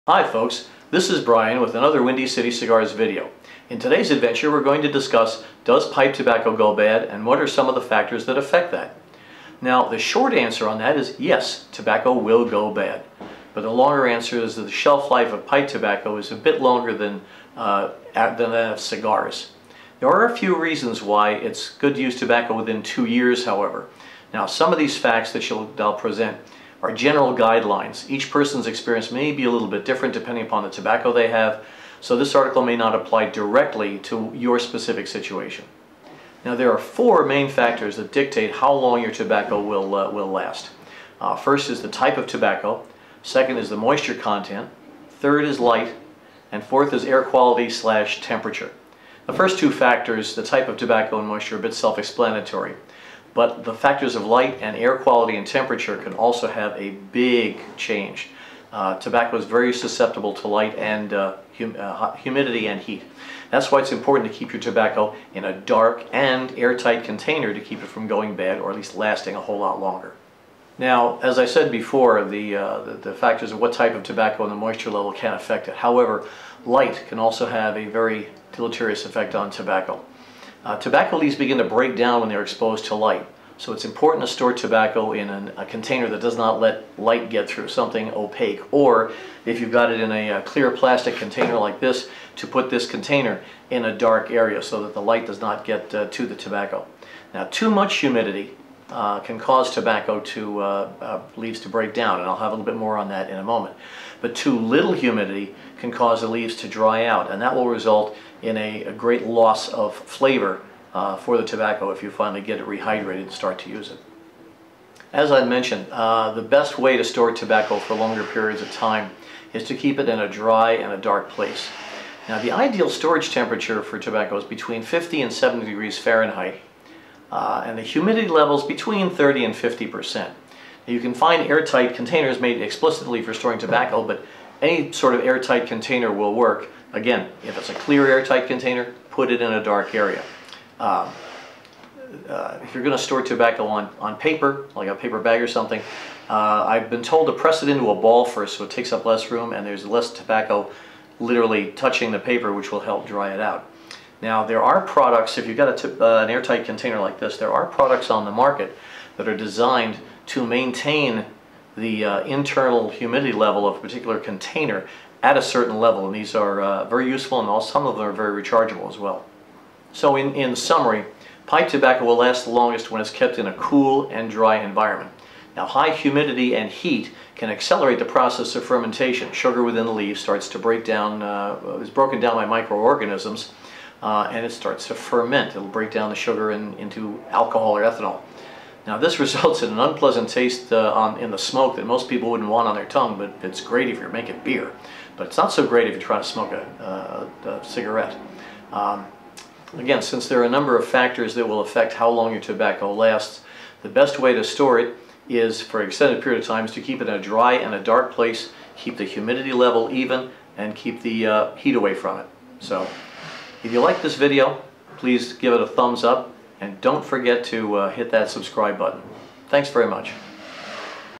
Hi folks, this is Brian with another Windy City Cigars video. In today's adventure we're going to discuss, does pipe tobacco go bad and what are some of the factors that affect that? Now the short answer on that is yes, tobacco will go bad. But the longer answer is that the shelf life of pipe tobacco is a bit longer than that of cigars. There are a few reasons why it's good to use tobacco within 2 years, however. Now some of these facts that I'll present are general guidelines. Each person's experience may be a little bit different depending upon the tobacco they have, so this article may not apply directly to your specific situation. Now there are 4 main factors that dictate how long your tobacco will last. First is the type of tobacco, second is the moisture content, third is light, and fourth is air quality / temperature. The first 2 factors, the type of tobacco and moisture, are a bit self-explanatory. But the factors of light and air quality and temperature can also have a big change. Tobacco is very susceptible to light and humidity and heat. That's why it's important to keep your tobacco in a dark and airtight container to keep it from going bad, or at least lasting a whole lot longer. Now, as I said before, the factors of what type of tobacco and the moisture level can affect it. However, light can also have a very deleterious effect on tobacco. Tobacco leaves begin to break down when they're exposed to light, so it's important to store tobacco in a container that does not let light get through, something opaque, or if you've got it in a clear plastic container like this, to put this container in a dark area so that the light does not get to the tobacco. Now too much humidity can cause tobacco leaves to break down, and I'll have a little bit more on that in a moment. But too little humidity can cause the leaves to dry out, and that will result in a great loss of flavor for the tobacco if you finally get it rehydrated and start to use it. As I mentioned, the best way to store tobacco for longer periods of time is to keep it in a dry and a dark place. Now the ideal storage temperature for tobacco is between 50 and 70 degrees Fahrenheit, and the humidity levels between 30 and 50%. You can find airtight containers made explicitly for storing tobacco, but any sort of airtight container will work. Again, if it's a clear airtight container, put it in a dark area. If you're going to store tobacco on paper, like a paper bag or something, I've been told to press it into a ball first so it takes up less room and there's less tobacco literally touching the paper, which will help dry it out. Now there are products, if you've got an airtight container like this, there are products on the market that are designed to maintain the internal humidity level of a particular container at a certain level, and these are very useful, and some of them are very rechargeable as well. So in summary, pipe tobacco will last the longest when it's kept in a cool and dry environment. Now high humidity and heat can accelerate the process of fermentation. Sugar within the leaves starts to break down, is broken down by microorganisms, and it starts to ferment. It'll break down the sugar into alcohol or ethanol. Now this results in an unpleasant taste in the smoke that most people wouldn't want on their tongue, but it's great if you're making beer. But it's not so great if you're trying to smoke a cigarette. Again, since there are a number of factors that will affect how long your tobacco lasts, the best way to store it is, for an extended period of time, is to keep it in a dry and a dark place, keep the humidity level even, and keep the heat away from it. So, if you like this video, please give it a thumbs up, and don't forget to hit that subscribe button. Thanks very much.